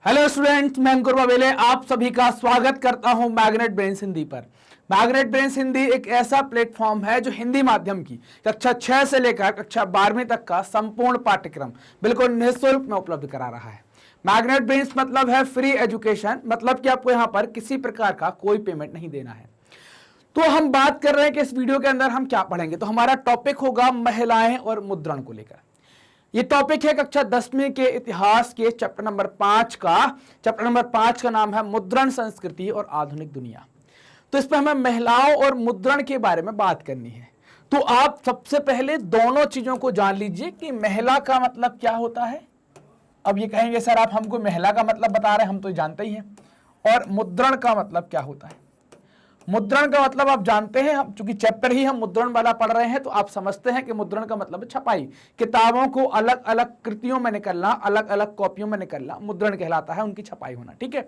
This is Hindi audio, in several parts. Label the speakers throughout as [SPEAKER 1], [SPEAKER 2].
[SPEAKER 1] हेलो स्टूडेंट्स, मैं अंकुर वावेले आप सभी का स्वागत करता हूं मैग्नेट ब्रेन्स हिंदी पर। मैग्नेट ब्रेन्स हिंदी एक ऐसा प्लेटफॉर्म है जो हिंदी माध्यम की कक्षा 6 से लेकर कक्षा 12वीं तक का संपूर्ण पाठ्यक्रम बिल्कुल निःशुल्क में उपलब्ध करा रहा है। मैग्नेट ब्रेन्स मतलब है फ्री एजुकेशन, मतलब कि आपको यहाँ पर किसी प्रकार का कोई पेमेंट नहीं देना है। तो हम बात कर रहे हैं कि इस वीडियो के अंदर हम क्या पढ़ेंगे। तो हमारा टॉपिक होगा महिलाएं और मुद्रण को लेकर। ये टॉपिक है कक्षा 10वीं के इतिहास के चैप्टर नंबर 5 का। चैप्टर नंबर 5 का नाम है मुद्रण संस्कृति और आधुनिक दुनिया। तो इस पर हमें महिलाओं और मुद्रण के बारे में बात करनी है। तो आप सबसे पहले दोनों चीजों को जान लीजिए कि महिला का मतलब क्या होता है। अब ये कहेंगे सर आप हमको महिला का मतलब बता रहे हैं, हम तो जानते ही हैं। और मुद्रण का मतलब क्या होता है। मुद्रण का मतलब आप जानते हैं, हम चूंकि चैप्टर ही हम मुद्रण वाला पढ़ रहे हैं तो आप समझते हैं कि मुद्रण का मतलब छपाई, किताबों को अलग अलग कृतियों में निकलना, अलग अलग कॉपियों में निकलना मुद्रण कहलाता है, उनकी छपाई होना। ठीक है।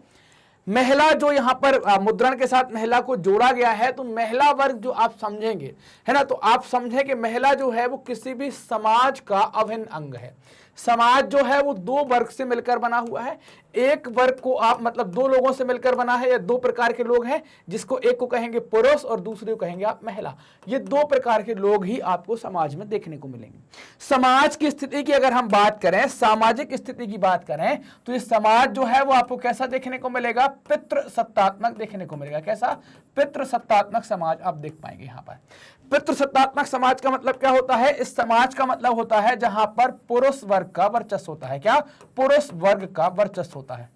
[SPEAKER 1] महिला जो यहाँ पर मुद्रण के साथ महिला को जोड़ा गया है, तो महिला वर्ग जो आप समझेंगे है ना, तो आप समझे कि महिला जो है वो किसी भी समाज का अभिन्न अंग है। समाज जो है वो दो वर्ग से मिलकर बना हुआ है। एक वर्ग को आप मतलब दो लोगों से मिलकर बना है, या दो प्रकार के लोग हैं, जिसको एक को कहेंगे पुरुष और दूसरे को कहेंगे आप महिला। ये दो प्रकार के लोग ही आपको समाज में देखने को मिलेंगे। समाज की स्थिति की अगर हम बात करें, सामाजिक स्थिति की बात करें, तो ये समाज जो है वो आपको कैसा देखने को मिलेगा, पितृसत्तात्मक देखने को मिलेगा। कैसा? पितृसत्तात्मक समाज आप देख पाएंगे यहाँ पर। पितृसत्तात्मक समाज का मतलब क्या होता है? इस समाज का मतलब होता है जहां पर पुरुष वर्ग का वर्चस्व होता है। क्या? पुरुष वर्ग का वर्चस्व होता है।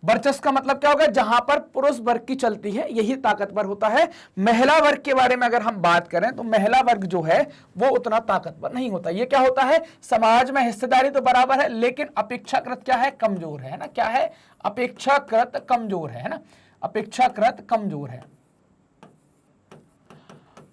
[SPEAKER 1] वर्चस्व का मतलब क्या होगा? जहां पर पुरुष वर्ग की चलती है, यही ताकतवर होता है। महिला वर्ग के बारे में अगर हम बात करें तो महिला वर्ग जो है वो उतना ताकतवर नहीं होता। ये क्या होता है? समाज में हिस्सेदारी तो बराबर है, लेकिन अपेक्षाकृत क्या है? कमजोर है ना। क्या है? अपेक्षाकृत कमजोर है ना। अपेक्षाकृत कमजोर है।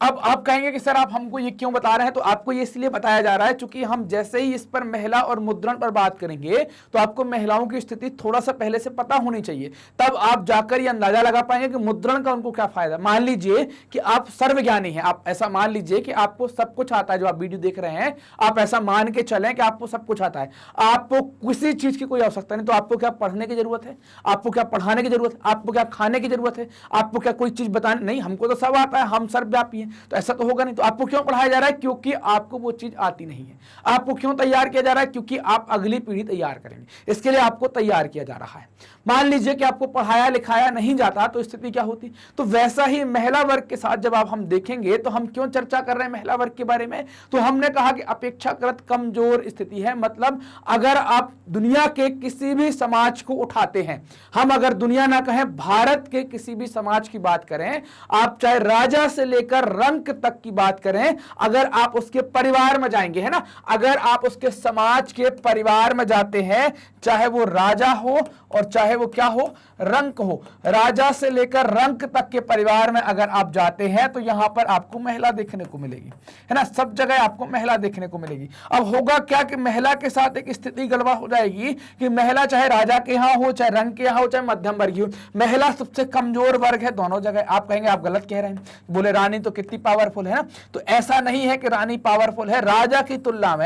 [SPEAKER 1] अब आप कहेंगे कि सर आप हमको ये क्यों बता रहे हैं? तो आपको ये इसलिए बताया जा रहा है क्योंकि हम जैसे ही इस पर महिला और मुद्रण पर बात करेंगे तो आपको महिलाओं की स्थिति थोड़ा सा पहले से पता होनी चाहिए, तब आप जाकर ये अंदाजा लगा पाएंगे कि मुद्रण का उनको क्या फायदा। मान लीजिए कि आप सर्वज्ञानी हैं, आप ऐसा मान लीजिए कि आपको सब कुछ आता है, जो आप वीडियो देख रहे हैं आप ऐसा मान के चलें कि आपको सब कुछ आता है, आपको किसी चीज की कोई आवश्यकता नहीं, तो आपको क्या पढ़ने की जरूरत है? आपको क्या पढ़ाने की जरूरत है? आपको क्या खाने की जरूरत है? आपको क्या कोई चीज बताने? नहीं, हमको तो सब आता है, हम सर्वव्यापी हैं। तो ऐसा तो होगा नहीं। तो आपको क्यों पढ़ाया जा रहा है? क्योंकि आपको वो चीज आती नहीं है। आपको क्यों तैयार किया जा रहा है? क्योंकि आप अगली पीढ़ी तैयार करेंगे, इसके लिए आपको तैयार किया जा रहा है। मान लीजिए कि आपको पढ़ाया लिखाया नहीं जाता, तो स्थिति क्या होती? तो वैसा ही महिला वर्ग के साथ जब आप हम देखेंगे, तो हम क्यों चर्चा कर रहे हैं महिला वर्ग के बारे में? तो हमने कहा कि अपेक्षाकृत कमजोर स्थिति है। मतलब अगर आप दुनिया के किसी भी समाज को उठाते हैं, हम अगर दुनिया ना कहें भारत के किसी भी समाज की बात करें, आप चाहे राजा से लेकर रंक तक की बात करें, अगर आप उसके परिवार में जाएंगे, है ना, अगर आप उसके समाज के परिवार में जाते हैं, चाहे वो राजा हो और चाहे वो क्या हो, रंक हो, राजा से लेकर रंक तक के परिवार में अगर आप जाते हैं तो यहां पर आपको महिला देखने को मिलेगी, है ना। सब जगह आपको महिला देखने को मिलेगी। अब होगा क्या कि महिला के साथ एक स्थिति गड़बड़ हो जाएगी कि महिला चाहे राजा के यहां हो, चाहे रंग के यहां हो, चाहे मध्यम वर्गीय हो, महिला सबसे कमजोर वर्ग है दोनों जगह। आप कहेंगे आप गलत कह रहे हैं, बोले रानी तो कितनी पावरफुल है ना। तो ऐसा नहीं है कि रानी पावरफुल है, राजा की तुलना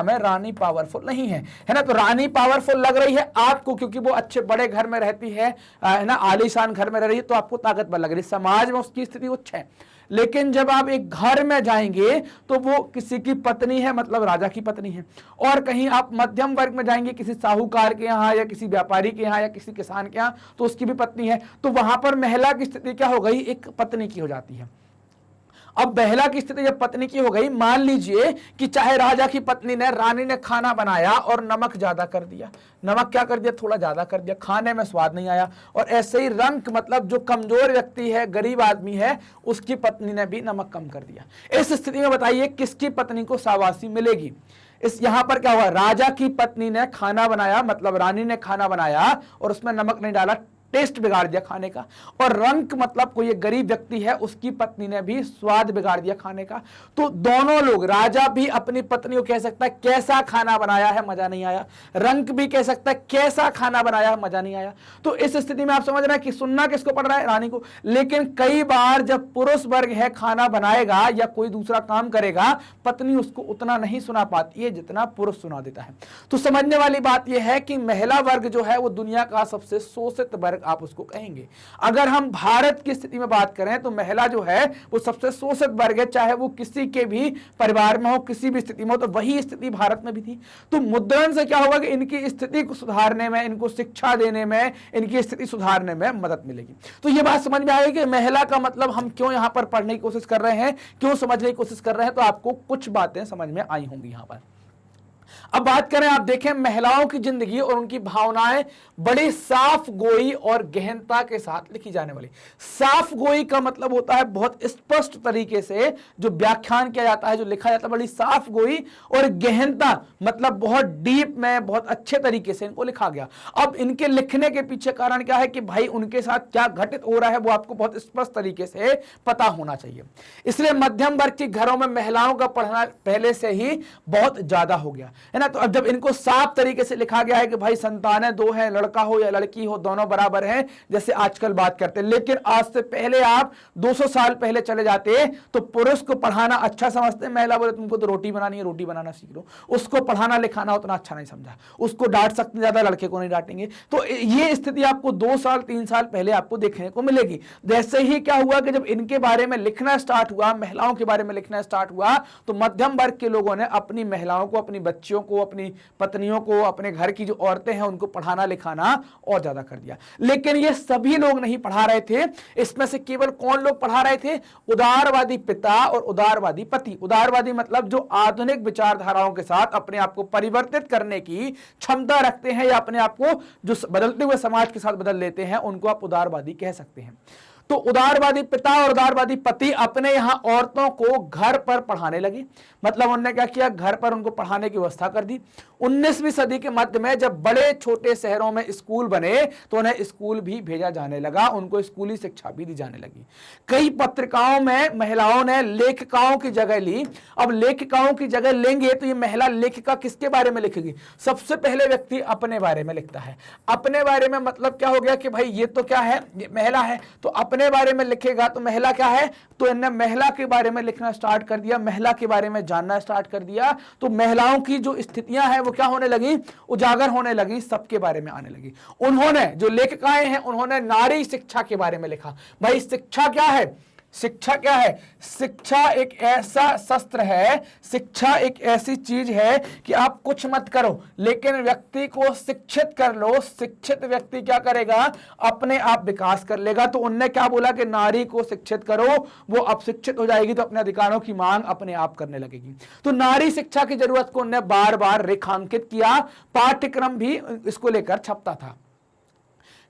[SPEAKER 1] में रानी पावरफुल नहीं है, है ना। तो रानी पावरफुल लग रही है आपको क्योंकि वो अच्छे बड़े घर में रहती है ना, आलीशान घर में रह रही है, तो आपको ताकतवर लग रही है, समाज में उसकी स्थिति उच्च है। लेकिन जब आप एक घर में जाएंगे तो वो किसी की पत्नी है, मतलब राजा की पत्नी है। और कहीं आप मध्यम वर्ग में जाएंगे, किसी साहूकार के यहाँ या किसी व्यापारी के यहाँ या किसी किसान के यहाँ, तो उसकी भी पत्नी है। तो वहां पर महिला की स्थिति क्या हो गई? एक पत्नी की हो जाती है। अब महिला की स्थिति जब पत्नी की हो गई, मान लीजिए कि चाहे राजा की पत्नी ने, रानी ने खाना बनाया और नमक ज्यादा कर दिया, नमक क्या कर दिया? थोड़ा ज्यादा कर दिया, खाने में स्वाद नहीं आया। और ऐसे ही रंक मतलब जो कमजोर व्यक्ति है, गरीब आदमी है, उसकी पत्नी ने भी नमक कम कर दिया। इस स्थिति में बताइए किसकी पत्नी को शाबाशी मिलेगी? इस यहां पर क्या हुआ? राजा की पत्नी ने खाना बनाया, मतलब रानी ने खाना बनाया और उसमें नमक नहीं डाला, टेस्ट बिगाड़ दिया खाने का। और रंक मतलब कोई गरीब व्यक्ति है, उसकी पत्नी ने भी स्वाद बिगाड़ दिया खाने का। तो दोनों लोग, राजा भी अपनी पत्नी को कह सकता है कैसा खाना बनाया है, मजा नहीं आया, रंक भी कह सकता है कैसा खाना बनाया है, मजा नहीं आया। तो इस स्थिति में आप समझ रहे हैं कि सुनना किसको पड़ रहा है, रानी को। लेकिन कई बार जब पुरुष वर्ग है खाना बनाएगा या कोई दूसरा काम करेगा, पत्नी उसको उतना नहीं सुना पाती है जितना पुरुष सुना देता है। तो समझने वाली बात यह है कि महिला वर्ग जो है वो दुनिया का सबसे शोषित वर्ग आप उसको कहेंगे। अगर हम भारत की स्थिति में बात करें तो महिला जो है वो सबसे शोषित वर्ग है, चाहे वो किसी के भी परिवार में हो, किसी भी स्थिति में हो। तो वही स्थिति भारत में भी थी। तो मुद्रण से क्या होगा कि इनकी स्थिति को सुधारने में, इनको शिक्षा देने में, इनकी स्थिति सुधारने में मदद मिलेगी। तो ये बात समझ में आएगी कि महिला का मतलब हम क्यों यहां पर पढ़ने की कोशिश कर रहे हैं, क्यों समझने की कोशिश कर रहे हैं। तो आपको कुछ बातें समझ में आई होंगी यहां पर। अब बात करें, आप देखें महिलाओं की जिंदगी और उनकी भावनाएं बड़ी साफ गोई और गहनता के साथ लिखी जाने वाली। साफ गोई का मतलब होता है बहुत स्पष्ट तरीके से जो व्याख्यान किया जाता है, जो लिखा जाता है, बड़ी साफ गोई। और गहनता मतलब बहुत डीप में, बहुत अच्छे तरीके से इनको लिखा गया। अब इनके लिखने के पीछे कारण क्या है कि भाई उनके साथ क्या घटित हो रहा है वो आपको बहुत स्पष्ट तरीके से पता होना चाहिए। इसलिए मध्यम वर्ग के घरों में महिलाओं का पढ़ना पहले से ही बहुत ज्यादा हो गया है ना। तो अब जब इनको साफ तरीके से लिखा गया है कि भाई संतानें दो हैं, लड़का हो या लड़की हो दोनों बराबर हैं, जैसे आजकल बात करते हैं। लेकिन आज से पहले आप 200 साल पहले चले जाते तो पुरुष को पढ़ाना अच्छा समझते, महिला बोले तुमको तो रोटी बनानी है, रोटी बनाना सीख लो। उसको पढ़ाना लिखाना उतना अच्छा नहीं समझा, उसको डांट सकते ज्यादा, लड़के को नहीं डांटेंगे। तो ये स्थिति आपको 2 साल 3 साल पहले आपको देखने को मिलेगी। जैसे ही क्या हुआ कि जब इनके बारे में लिखना स्टार्ट हुआ, महिलाओं के बारे में लिखना स्टार्ट हुआ, तो मध्यम वर्ग के लोगों ने अपनी महिलाओं को, अपनी बच्चियों को, अपनी पत्नियों को, अपने घर की जो औरतें हैं उनको पढ़ाना लिखाना और ज्यादा कर दिया। लेकिन ये सभी लोग नहीं पढ़ा रहे थे। इसमें से केवल कौन लोग पढ़ा रहे थे? उदारवादी पिता और उदारवादी पति। उदारवादी मतलब जो आधुनिक विचारधाराओं के साथ अपने आप को परिवर्तित करने की क्षमता रखते हैं या अपने आप को जो बदलते हुए समाज के साथ बदल लेते हैं, उनको आप उदारवादी कह सकते हैं। तो उदारवादी पिता और उदारवादी पति अपने यहां औरतों को घर पर पढ़ाने लगे। मतलब उन्होंने क्या किया, घर पर उनको पढ़ाने की व्यवस्था कर दी। 19वीं सदी के मध्य में जब बड़े छोटे शहरों में स्कूल बने तो उन्हें स्कूल भी भेजा जाने लगा, उनको स्कूली शिक्षा भी दी जाने लगी। कई पत्रिकाओं में महिलाओं ने लेखिकाओं की जगह ली। अब लेखिकाओं की जगह लेंगे तो ये महिला लेखिका किसके बारे में लिखेगी? सबसे पहले व्यक्ति अपने बारे में लिखता है। अपने बारे में मतलब क्या हो गया कि भाई ये तो क्या है, ये महिला है, तो अपने बारे में लिखेगा तो महिला क्या है, तो इन्हें महिला के बारे में लिखना स्टार्ट कर दिया, महिला के बारे में जानना स्टार्ट कर दिया। तो महिलाओं की जो स्थितियां हैं वो क्या होने लगी, उजागर होने लगी, सबके बारे में आने लगी। उन्होंने जो लेखिकाएं हैं उन्होंने नारी शिक्षा के बारे में लिखा। भाई शिक्षा क्या है? शिक्षा क्या है? शिक्षा एक ऐसा शस्त्र है, शिक्षा एक ऐसी चीज है कि आप कुछ मत करो लेकिन व्यक्ति को शिक्षित कर लो। शिक्षित व्यक्ति क्या करेगा, अपने आप विकास कर लेगा। तो उनने क्या बोला कि नारी को शिक्षित करो, वो अब शिक्षित हो जाएगी तो अपने अधिकारों की मांग अपने आप करने लगेगी। तो नारी शिक्षा की जरूरत को उन्होंने बार बार रेखांकित किया। पाठ्यक्रम भी इसको लेकर छपता था।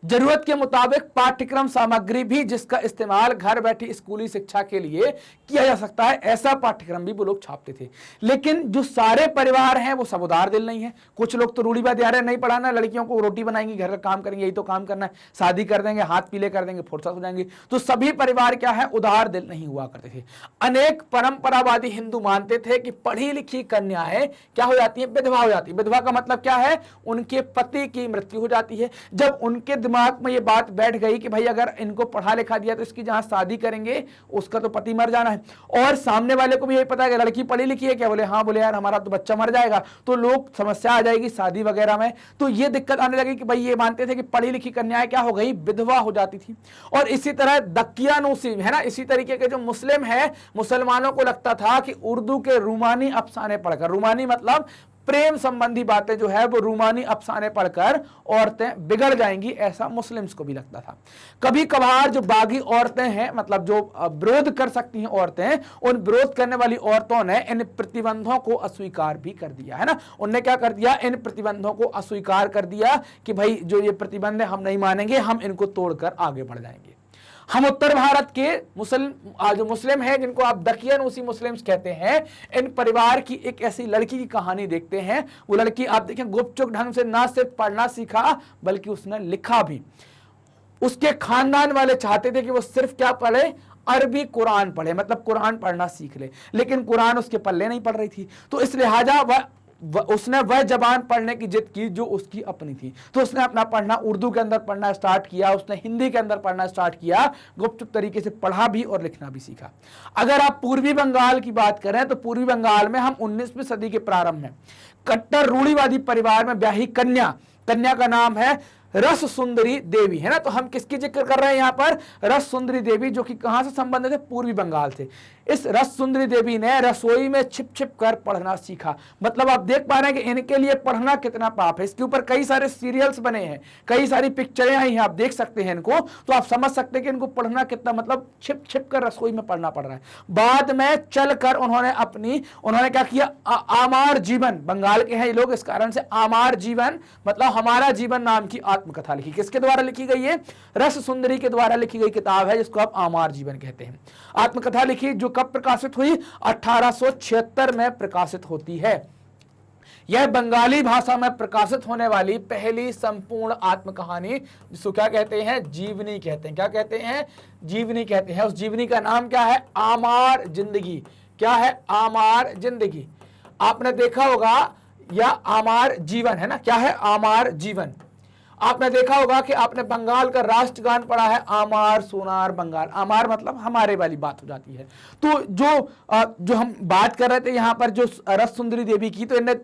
[SPEAKER 1] जरूरत के मुताबिक पाठ्यक्रम सामग्री भी जिसका इस्तेमाल घर बैठी स्कूली शिक्षा के लिए किया जा सकता है, ऐसा पाठ्यक्रम भी वो लोग छापते थे। लेकिन जो सारे परिवार हैं वो सब उदार दिल नहीं है। कुछ लोग तो रूढ़िवादी आ रहे हैं, नहीं पढ़ाना लड़कियों को, रोटी बनाएंगी, घर का काम करेंगे, यही तो काम करना है, शादी कर देंगे, हाथ पीले कर देंगे, फुर्सत हो जाएंगे। तो सभी परिवार क्या है, उदार दिल नहीं हुआ करते थे। अनेक परंपरावादी हिंदू मानते थे कि पढ़ी लिखी कन्याएं क्या हो जाती है, विधवा हो जाती है। विधवा का मतलब क्या है, उनके पति की मृत्यु हो जाती है। जब उनके दिमाग में ये बात बैठ गई कि भाई अगर इनको पढ़ा लिखा दिया तो इसकी जहां शादी करेंगे उसका तो पति मर जाना है, और सामने वाले को भी यही पता है कि लड़की पढ़ी लिखी है क्या, बोले हाँ, बोले यार हमारा तो बच्चा मर जाएगा, तो लोग समस्या आ जाएगी शादी वगैरह में। तो ये दिक्कत आने लगी कि भाई ये मानते थे कि पढ़ी लिखी कन्याएं क्या हो गई, विधवा हो जाती थी। और इसी तरह दकियानूसी है ना, इसी तरीके के जो मुस्लिम है, मुसलमानों को लगता था कि उर्दू के रूमानी अफसाने पढ़कर, रूमानी मतलब प्रेम संबंधी बातें जो है वो रूमानी अफसाने पढ़कर औरतें बिगड़ जाएंगी, ऐसा मुस्लिम्स को भी लगता था। कभी कभार जो बागी औरतें हैं, मतलब जो विरोध कर सकती हैं औरतें, उन विरोध करने वाली औरतों ने इन प्रतिबंधों को अस्वीकार भी कर दिया है ना। उनने क्या कर दिया, इन प्रतिबंधों को अस्वीकार कर दिया कि भाई जो ये प्रतिबंध है हम नहीं मानेंगे, हम इनको तोड़कर आगे बढ़ जाएंगे। हम उत्तर भारत के जो मुस्लिम हैं, जिनको आप दकियानूसी मुस्लिम्स कहते हैं, इन परिवार की एक ऐसी लड़की की कहानी देखते हैं। वो लड़की आप देखें गुपचुप ढंग से ना सिर्फ पढ़ना सीखा बल्कि उसने लिखा भी। उसके खानदान वाले चाहते थे कि वो सिर्फ क्या पढ़े, अरबी कुरान पढ़े, मतलब कुरान पढ़ना सीख ले, लेकिन कुरान उसके पल्ले नहीं पड़ रही थी। तो इस लिहाजा उसने वह जबान पढ़ने की जिद की जो उसकी अपनी थी। तो उसने अपना पढ़ना उर्दू के अंदर पढ़ना स्टार्ट किया, उसने हिंदी के अंदर पढ़ना स्टार्ट किया, गुपचुप तरीके से पढ़ा भी और लिखना भी सीखा। अगर आप पूर्वी बंगाल की बात करें तो पूर्वी बंगाल में हम 19वीं सदी के प्रारंभ में कट्टर रूढ़िवादी परिवार में ब्याही कन्या का नाम है रस सुंदरी देवी, है ना। तो हम किसकी जिक्र कर रहे हैं यहाँ पर, रस सुंदरी देवी, जो कि कहां से संबंधित है, पूर्वी बंगाल से। इस रस सुंदरी देवी ने रसोई में छिप छिप कर पढ़ना सीखा। मतलब आप देख पा रहे हैं कि इनके लिए पढ़ना कितना पाप है। इसके ऊपर कई सारे सीरियल्स बने हैं, कई सारी पिक्चरें आई हैं, आप देख सकते हैं इनको, तो आप समझ सकते हैं कि इनको पढ़ना कितना, मतलब छिप छिप कर रसोई में पढ़ना पड़ रहा है। बाद में चलकर उन्होंने क्या किया, आमार जीवन, बंगाल के हैं ये लोग, इस कारण से आमार जीवन मतलब हमारा जीवन नाम की आत्मकथा लिखी। किसके द्वारा लिखी गई है, रस सुंदरी के द्वारा लिखी गई किताब है, जिसको आप आमार जीवन कहते हैं। आत्मकथा लिखी, जो कब प्रकाशित हुई, 1876 में प्रकाशित होती है। यह बंगाली भाषा में प्रकाशित होने वाली पहली संपूर्ण आत्मकहानी, जिसको क्या कहते हैं, जीवनी कहते हैं। क्या कहते हैं, जीवनी कहते हैं। उस जीवनी का नाम क्या है, आमार जिंदगी। क्या है, आमार जिंदगी। आपने देखा होगा, या आमार जीवन, है ना, क्या है, आमार जीवन। आपने देखा होगा कि आपने बंगाल का राष्ट्रगान पढ़ा है, आमार सोनार बंगाल। आमार मतलब हमारे वाली बात हो जाती है। तो जो हम बात कर रहे थे यहाँ पर, जो रस सुंदरी देवी की, तो इन्हें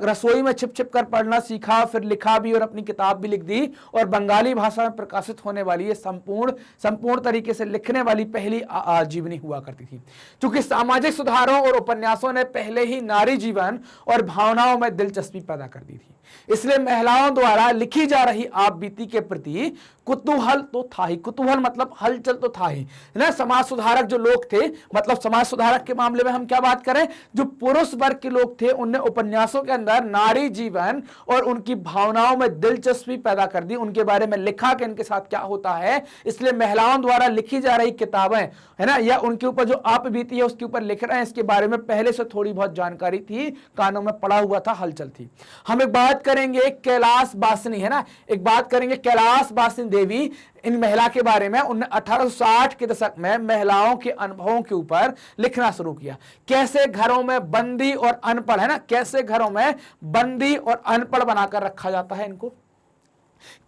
[SPEAKER 1] रसोई में छिप छिप कर पढ़ना सीखा, फिर लिखा भी और अपनी किताब भी लिख दी, और बंगाली भाषा में प्रकाशित होने वाली ये संपूर्ण तरीके से लिखने वाली पहली जीवनी हुआ करती थी। क्योंकि सामाजिक सुधारों और उपन्यासों ने पहले ही नारी जीवन और भावनाओं में दिलचस्पी पैदा कर दी थी, इसलिए महिलाओं द्वारा लिखी जा रही आप बीती के प्रति कुतूहल तो था ही। कुतूहल मतलब हलचल तो था ही ना। समाज सुधारक जो लोग थे, मतलब समाज सुधारक के मामले में हम क्या बात करें, जो पुरुष वर्ग के लोग थे, उनने उपन्यासों के अंदर नारी जीवन और उनकी भावनाओं में दिलचस्पी पैदा कर दी, उनके बारे में लिखा कि इनके साथ क्या होता है। इसलिए महिलाओं द्वारा लिखी जा रही किताबें, है ना, या उनके ऊपर जो आप बीती है उसके ऊपर लिख रहे हैं, इसके बारे में पहले से थोड़ी बहुत जानकारी थी, कानों में पड़ा हुआ था, हलचल थी। हम एक बात करेंगे कैलाश बासनी, है ना, एक बात करेंगे कैलाश बासनी देवी, इन महिला के बारे में। उन्होंने 1860 के दशक में महिलाओं के अनुभवों के ऊपर लिखना शुरू किया। कैसे घरों में बंदी और अनपढ़, है ना, कैसे घरों में बंदी और अनपढ़ बनाकर रखा जाता है इनको,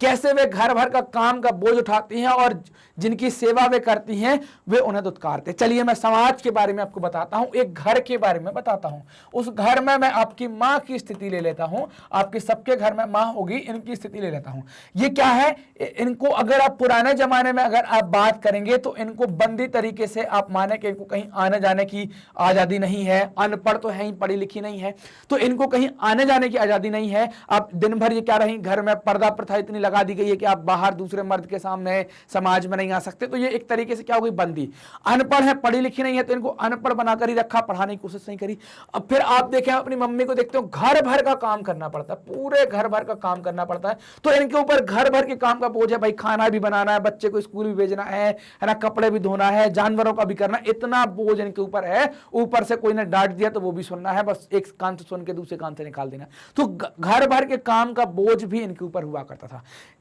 [SPEAKER 1] कैसे वे घर भर का काम का बोझ उठाती हैं और जिनकी सेवा वे करती हैं वे उन्हें दुत्कारते। चलिए मैं समाज के बारे में आपको बताता हूं, एक घर के बारे में बताता हूं। उस घर में मैं आपकी मां की स्थिति ले लेता हूं, आपके सबके घर में मां होगी, इनकी स्थिति ले लेता हूं। ये क्या है, इनको अगर आप पुराने जमाने में अगर आप बात करेंगे तो इनको बंदी तरीके से आप माने कि इनको कहीं आने जाने की आजादी नहीं है, अनपढ़ तो है ही, पढ़ी लिखी नहीं है, तो इनको कहीं आने जाने की आजादी नहीं है। आप दिन भर ये क्या रही, घर में पर्दा प्रथा इतनी लगा दी गई है कि आप बाहर दूसरे मर्द के सामने समाज में नहीं आ सकते। तो ये एक तरीके से क्या हो गई, बंदी। अनपढ़ है, पढ़ी लिखी नहीं है, तो इनको अनपढ़ बनाकर ही रखा, पढ़ाने की कोशिश नहीं करी। अब फिर आप देखें, अपनी मम्मी को देखते हो, घर भर का काम करना पड़ता है, पूरे घर भर का काम करना पड़ता है। तो इनके ऊपर घर भर के काम का बोझ है, भाई खाना भी बनाना है, बच्चे को स्कूल भी भेजना है ना, कपड़े भी धोना है, जानवरों का भी करना, इतना बोझ इनके ऊपर है। ऊपर से कोई ने डांट दिया तो वो भी सुनना है, बस एक कान से सुन के दूसरे कान से निकाल देना। तो घर भर के काम का बोझ भी इनके ऊपर हुआ करता था।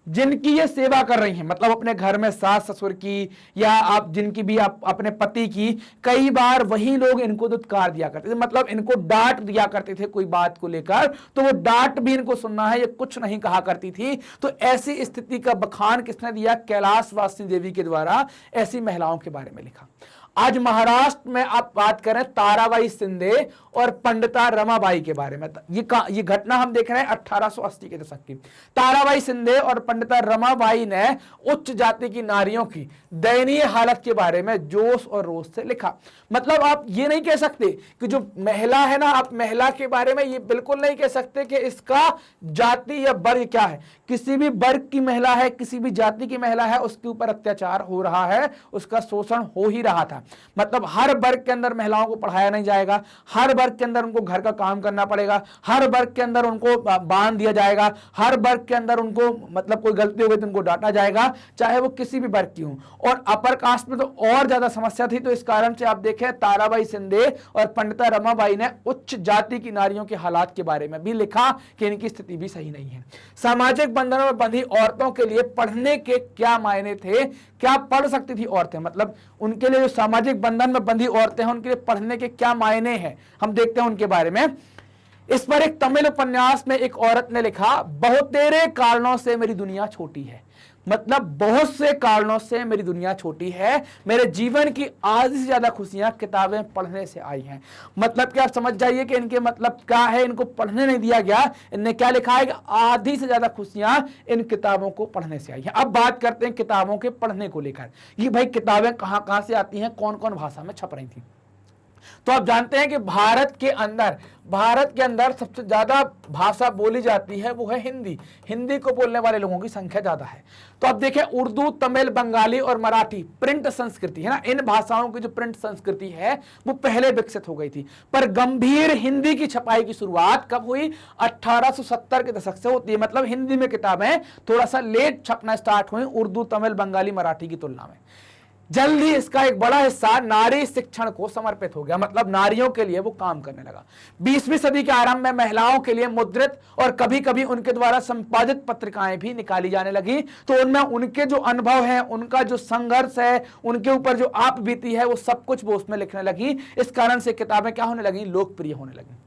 [SPEAKER 1] जिनकी ये सेवा कर रही हैं, मतलब अपने घर में सास ससुर की, या आप जिनकी भी आप अपने पति की, कई बार वही लोग इनको दुत्कार दिया करते थे, मतलब इनको डांट दिया करते थे कोई बात को लेकर, तो वो डांट भी इनको सुनना है, ये कुछ नहीं कहा करती थी। तो ऐसी स्थिति का बखान किसने दिया, कैलाश वासिनी देवी के द्वारा ऐसी महिलाओं के बारे में लिखा। आज महाराष्ट्र में आप बात करें ताराबाई शिंदे और पंडिता रमाबाई के बारे में, ये घटना हम देख रहे हैं 1880 के दशक की। ताराबाई शिंदे और पंडिता रमाबाई ने उच्च जाति की नारियों की दयनीय हालत के बारे में जोश और रोष से लिखा। मतलब आप ये नहीं कह सकते कि जो महिला है ना, आप महिला के बारे में ये बिल्कुल नहीं कह सकते कि इसका जाति या वर्ग क्या है। किसी भी वर्ग की महिला है, किसी भी जाति की महिला है, उसके ऊपर अत्याचार हो रहा है, उसका शोषण हो ही रहा था। जाएगा। मतलब हर वर्ग के अंदर महिलाओं को पढ़ाया नहीं जाएगा, हर वर्ग के अंदर उनको घर का काम करना पड़ेगा, हर वर्ग के अंदर उनको बांध दिया जाएगा, हर वर्ग के अंदर उनको मतलब कोई गलती हो गई तो उनको डांटा जाएगा, चाहे वो किसी भी वर्ग की हो। और अपर कास्ट में तो और ज्यादा समस्या थी। तो इस कारण से आप देखें ताराबाई शिंदे और पंडिता रमाबाई ने उच्च जाति की नारियों के हालात के बारे में भी लिखा कि इनकी स्थिति भी सही नहीं है। सामाजिक बंधनों में बंधी औरतों के लिए पढ़ने के क्या मायने थे, क्या पढ़ सकती थी औरतें, मतलब उनके लिए जो सामाजिक बंधन में बंधी औरतें हैं उनके लिए पढ़ने के क्या मायने हैं, हम देखते हैं उनके बारे में। इस पर एक तमिल उपन्यास में एक औरत ने लिखा, बहुतेरे कारणों से मेरी दुनिया छोटी है। मतलब बहुत से कारणों से मेरी दुनिया छोटी है, मेरे जीवन की आधी से ज्यादा खुशियां किताबें पढ़ने से आई हैं। मतलब कि आप समझ जाइए कि इनके मतलब क्या है, इनको पढ़ने नहीं दिया गया। इनने क्या लिखा है कि आधी से ज्यादा खुशियां इन किताबों को पढ़ने से आई हैं। अब बात करते हैं किताबों के पढ़ने को लेकर, ये भाई किताबें कहां कहां से आती हैं, कौन कौन भाषा में छप रही थी। तो आप जानते हैं कि भारत के अंदर सबसे ज्यादा भाषा बोली जाती है वो है हिंदी। हिंदी को बोलने वाले लोगों की संख्या ज्यादा है। तो आप देखें उर्दू, तमिल, बंगाली और मराठी प्रिंट संस्कृति है ना, इन भाषाओं की जो प्रिंट संस्कृति है वो पहले विकसित हो गई थी। पर गंभीर हिंदी की छपाई की शुरुआत कब हुई? 1870 के दशक से होती है। मतलब हिंदी में किताबें थोड़ा सा लेट छपना स्टार्ट हुई उर्दू, तमिल, बंगाली, मराठी की तुलना में। जल्द ही इसका एक बड़ा हिस्सा नारी शिक्षण को समर्पित हो गया, मतलब नारियों के लिए वो काम करने लगा। 20वीं सदी के आरंभ में महिलाओं के लिए मुद्रित और कभी कभी उनके द्वारा संपादित पत्रिकाएं भी निकाली जाने लगी। तो उनमें उनके जो अनुभव है, उनका जो संघर्ष है, उनके ऊपर जो आप बीती है, वो सब कुछ वो उसमें लिखने लगी। इस कारण से किताबें क्या होने लगी? लोकप्रिय होने लगी।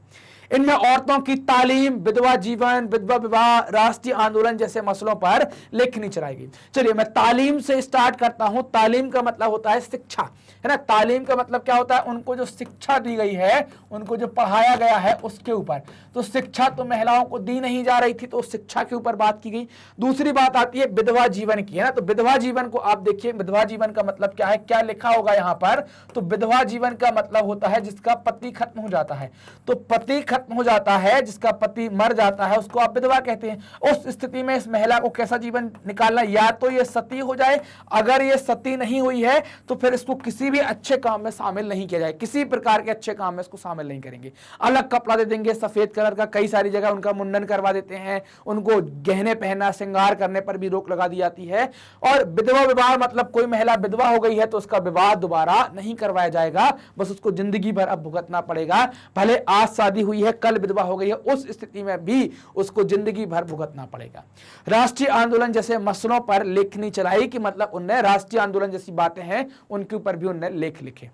[SPEAKER 1] इनमें औरतों की तालीम, विधवा जीवन, विधवा विवाह, राष्ट्रीय आंदोलन जैसे मसलों पर लेखनी चलाई गई। चलिए मैं तालीम से स्टार्ट करता हूं। तालीम का मतलब होता है शिक्षा, है ना। तालीम का मतलब क्या होता है? उनको जो शिक्षा दी गई है, उनको जो पढ़ाया गया है उसके ऊपर। तो शिक्षा तो महिलाओं को दी नहीं जा रही थी, तो शिक्षा के ऊपर बात की गई। दूसरी बात आती है विधवा जीवन की, है ना। तो विधवा जीवन को आप देखिए, विधवा जीवन का मतलब क्या है, क्या लिखा होगा यहां पर? तो विधवा जीवन का मतलब होता है जिसका पति खत्म हो जाता है। तो पति खत्म हो जाता है, जिसका पति मर जाता है, उसको आप विधवा कहते हैं। उस स्थिति में इस महिला को कैसा जीवन निकालना? या तो ये सती हो जाए, अगर ये सती नहीं हुई है तो फिर इसको किसी भी अच्छे काम में शामिल नहीं किया जाए, किसी प्रकार के अच्छे काम में इसको शामिल नहीं करेंगे। अलग कपड़ा दे देंगे सफेद कलर का, कई सारी जगह उनका मुंडन करवा देते हैं, उनको गहने पहनना, श्रृंगार करने पर भी रोक लगा दी जाती है। और विधवा विवाह मतलब कोई महिला विधवा हो गई है तो उसका विवाह दोबारा नहीं करवाया जाएगा, बस उसको जिंदगी भर अब भुगतना पड़ेगा। भले आज शादी हुई है, कल विधवा हो गई है, उस स्थिति में भी उसको जिंदगी भर भुगतना पड़ेगा। राष्ट्रीय आंदोलन जैसे मसलों पर लेखनी चलाई, कि मतलब उनने राष्ट्रीय आंदोलन जैसी बातें हैं उनके ऊपर भी उनने लेख लिखे।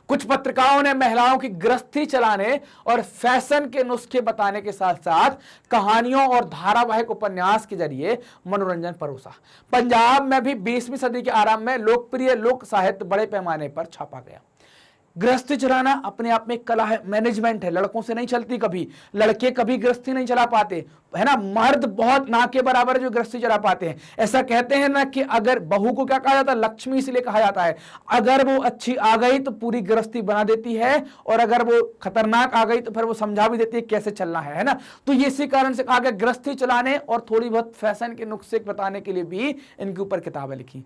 [SPEAKER 1] कुछ पत्रिकाओं ने महिलाओं की गृहस्थी चलाने और फैशन के नुस्खे बताने के साथ साथ कहानियों और धारावाहिक उपन्यास के जरिए मनोरंजन परोसा। पंजाब में भी 20वीं सदी के आरंभ में लोकप्रिय लोक साहित्य बड़े पैमाने पर छापा गया। गृहस्थी चलाना अपने आप में एक कला है, मैनेजमेंट है, लड़कों से नहीं चलती कभी। लड़के कभी गृहस्थी नहीं चला पाते, है ना। मर्द बहुत ना के बराबर जो गृहस्थी चला पाते हैं। ऐसा कहते हैं ना कि अगर बहू को क्या कहा जाता है? लक्ष्मी इसलिए कहा जाता है। अगर वो अच्छी आ गई तो पूरी गृहस्थी बना देती है, और अगर वो खतरनाक आ गई तो फिर वो समझा भी देती है कैसे चलना है ना। तो ये इसी कारण से कहा गया गृहस्थी चलाने और थोड़ी बहुत फैशन के नुस्खे बताने के लिए भी इनके ऊपर किताबें लिखी।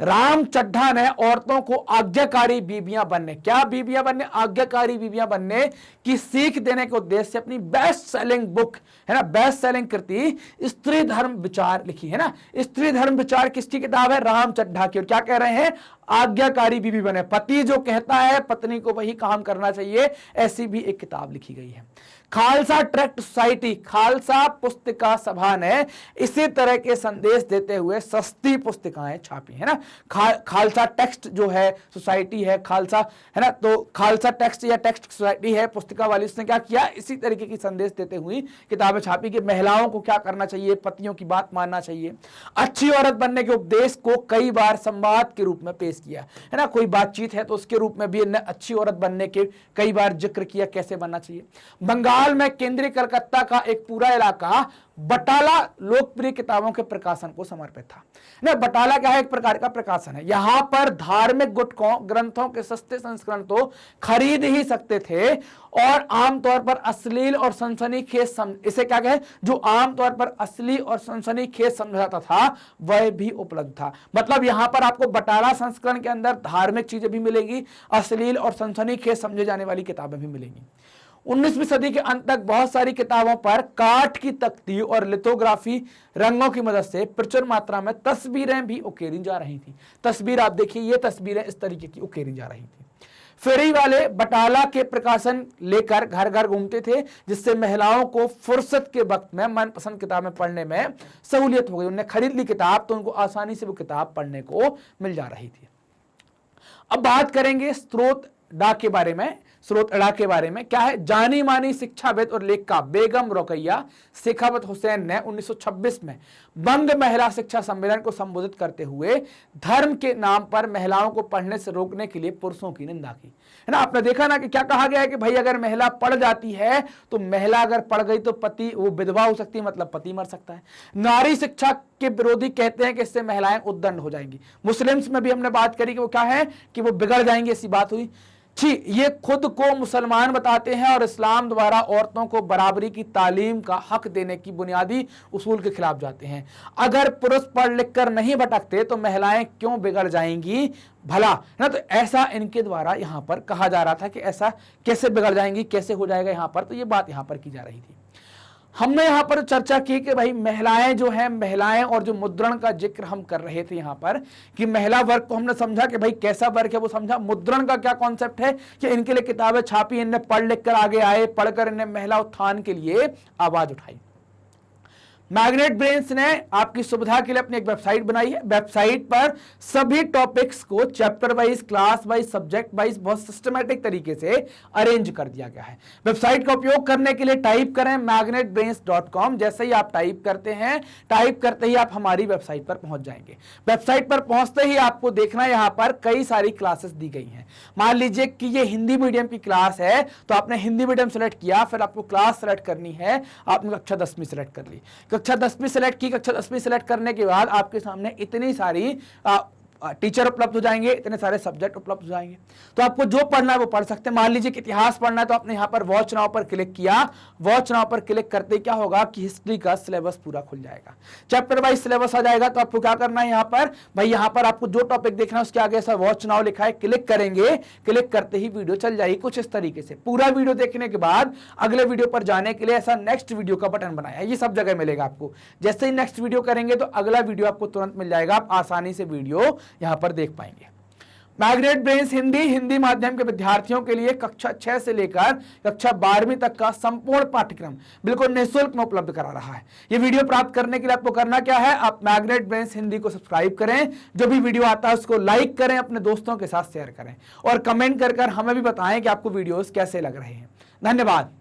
[SPEAKER 1] राम चड्ढा ने औरतों को आज्ञाकारी बीबियां बनने, क्या बीबियां बनने? आज्ञाकारी बीबियां बनने की सीख देने के उद्देश्य से अपनी बेस्ट सेलिंग बुक, है ना, बेस्ट सेलिंग कृति स्त्री धर्म विचार लिखी, है ना। स्त्री धर्म विचार किसकी किताब है? राम चड्ढा की। और क्या कह रहे हैं? आज्ञाकारी बीबी बने, पति जो कहता है पत्नी को वही काम करना चाहिए, ऐसी भी एक किताब लिखी गई है। खालसा ट्रैक्ट सोसाइटी, खालसा पुस्तिका सभा ने इसी तरह के संदेश देते हुए सस्ती पुस्तिकाएं छापी, है ना। खालसा टेक्स्ट जो है सोसाइटी है, खालसा, है ना, तो खालसा टेक्स्ट या टेक्स्ट सोसाइटी है पुस्तिका वाली, उसने क्या किया? इसी तरीके की संदेश देते हुए किताबें छापी कि महिलाओं को क्या करना चाहिए, पतियों की बात मानना चाहिए। अच्छी औरत बनने के उपदेश को कई बार संवाद के रूप में पेश किया, है ना। कोई बातचीत है तो उसके रूप में भी इन्हें अच्छी औरत बनने के कई बार जिक्र किया, कैसे बनना चाहिए। बंगाल फिलहाल मैं केंद्रीय कलकत्ता का एक पूरा इलाका बटाला लोकप्रिय किताबों के प्रकाशन को समर्पित था ना। बटाला क्या है? एक प्रकार का प्रकाशन है। यहां पर धार्मिक गुटकों ग्रंथों के सस्ते संस्करण तो खरीद ही सकते थे और आमतौर पर अश्लील और सनसनीखेज इसे क्या कहे, जो आमतौर पर अश्लील और सनसनीखेज समझा जाता था वह भी उपलब्ध था। मतलब यहां पर आपको बटाला संस्करण के अंदर धार्मिक चीजें भी मिलेंगी, अश्लील और सनसनीखेज समझे जाने वाली किताबें भी मिलेंगी। 19वीं सदी के अंत तक बहुत सारी किताबों पर काठ की तख्ती और लिथोग्राफी रंगों की मदद से प्रचुर मात्रा में तस्वीरें भी उकेरी जा रही थी। तस्वीर आप देखिए, ये तस्वीरें इस तरीके की उकेरी जा रही थी। फेरी वाले बटाला के प्रकाशन लेकर घर घर घूमते थे, जिससे महिलाओं को फुर्सत के वक्त में मनपसंद किताबें पढ़ने में सहूलियत हो गई। उन्हें खरीद ली किताब तो उनको आसानी से वो किताब पढ़ने को मिल जा रही थी। अब बात करेंगे स्रोत डा के बारे में। स्रोत अड़ा के बारे में क्या है? जानी मानी शिक्षाविद और लेखिका बेगम रोकैया शेखावत हुसैन ने 1926 में बंग महिला शिक्षा सम्मेलन को संबोधित करते हुए धर्म के नाम पर महिलाओं को पढ़ने से रोकने के लिए पुरुषों की निंदा की, है ना। आपने देखा ना कि क्या कहा गया है कि भाई अगर महिला पढ़ जाती है तो महिला अगर पढ़ गई तो पति, वो विधवा हो सकती है, मतलब पति मर सकता है। नारी शिक्षा के विरोधी कहते हैं कि इससे महिलाएं उद्दंड हो जाएंगी। मुस्लिम्स में भी हमने बात करी कि वो क्या है कि वो बिगड़ जाएंगे, ऐसी बात हुई। ये खुद को मुसलमान बताते हैं और इस्लाम द्वारा औरतों को बराबरी की तालीम का हक देने की बुनियादी उसूल के खिलाफ जाते हैं। अगर पुरुष पढ़ लिख कर नहीं भटकते तो महिलाएं क्यों बिगड़ जाएंगी भला, है ना। तो ऐसा इनके द्वारा यहां पर कहा जा रहा था कि ऐसा कैसे बिगड़ जाएंगी, कैसे हो जाएगा यहां पर, तो ये बात यहां पर की जा रही थी। हमने यहां पर चर्चा की कि भाई महिलाएं जो हैं, महिलाएं और जो मुद्रण का जिक्र हम कर रहे थे यहां पर कि महिला वर्ग को हमने समझा कि भाई कैसा वर्ग है वो समझा। मुद्रण का क्या कॉन्सेप्ट है कि इनके लिए किताबें छापी, इनने पढ़ लिख कर आगे आए, पढ़कर इन्हें महिला उत्थान के लिए आवाज उठाई। मैग्नेट ब्रेन्स ने आपकी सुविधा के लिए अपनी एक वेबसाइट बनाई है। वेबसाइट पर सभी टॉपिक्स को chapter wise, class wise, subject wise बहुत सिस्टमैटिक तरीके से अरेंज कर दिया गया है। वेबसाइट का उपयोग करने के लिए टाइप करें magnetbrains.com। जैसे ही आप टाइप करते हैं, टाइप करते ही आप हमारी वेबसाइट पर पहुंच जाएंगे। वेबसाइट पर पहुंचते ही आपको देखना है यहां पर कई सारी क्लासेस दी गई हैं। मान लीजिए कि ये हिंदी मीडियम की क्लास है तो आपने हिंदी मीडियम सेलेक्ट किया, फिर आपको क्लास सेलेक्ट करनी है, आपने कक्षा 10वीं सेलेक्ट कर ली। कक्षा 10वीं सेलेक्ट की, कक्षा 10वीं सेलेक्ट करने के बाद आपके सामने इतनी सारी टीचर उपलब्ध हो जाएंगे, इतने सारे सब्जेक्ट उपलब्ध हो जाएंगे। तो आपको जो पढ़ना है वो पढ़ सकते हैं। मान लीजिए कि इतिहास पढ़ना है तो आपने यहां पर वॉच नाउ पर क्लिक किया। वॉच नाउ पर क्लिक करते ही क्या होगा कि हिस्ट्री का सिलेबस पूरा खुल जाएगा, चैप्टर वाइज सिलेबस आ जाएगा। तो आपको क्या करना है, यहां पर भाई यहां पर आपको जो टॉपिक देखना है उसके आगे ऐसा वॉच नाउ लिखा है, क्लिक करेंगे, क्लिक करते ही वीडियो चल जाएगी कुछ इस तरीके से। पूरा वीडियो देखने के बाद अगले वीडियो पर जाने के लिए ऐसा नेक्स्ट वीडियो का बटन बनाया है, ये सब जगह मिलेगा आपको। जैसे ही नेक्स्ट वीडियो करेंगे तो अगला वीडियो आपको तुरंत मिल जाएगा, आप आसानी से वीडियो यहां पर देख पाएंगे। मैग्नेट ब्रेन्स हिंदी माध्यम के विद्यार्थियों के लिए कक्षा 6 से लेकर कक्षा 12वीं तक का संपूर्ण पाठ्यक्रम बिल्कुल निःशुल्क में उपलब्ध करा रहा है। ये वीडियो प्राप्त करने के लिए आपको करना क्या है, आप मैग्नेट ब्रेन्स हिंदी को सब्सक्राइब करें, जो भी वीडियो आता है उसको लाइक करें, अपने दोस्तों के साथ शेयर करें और कमेंट कर हमें भी बताएं कि आपको वीडियोस कैसे लग रहे हैं। धन्यवाद।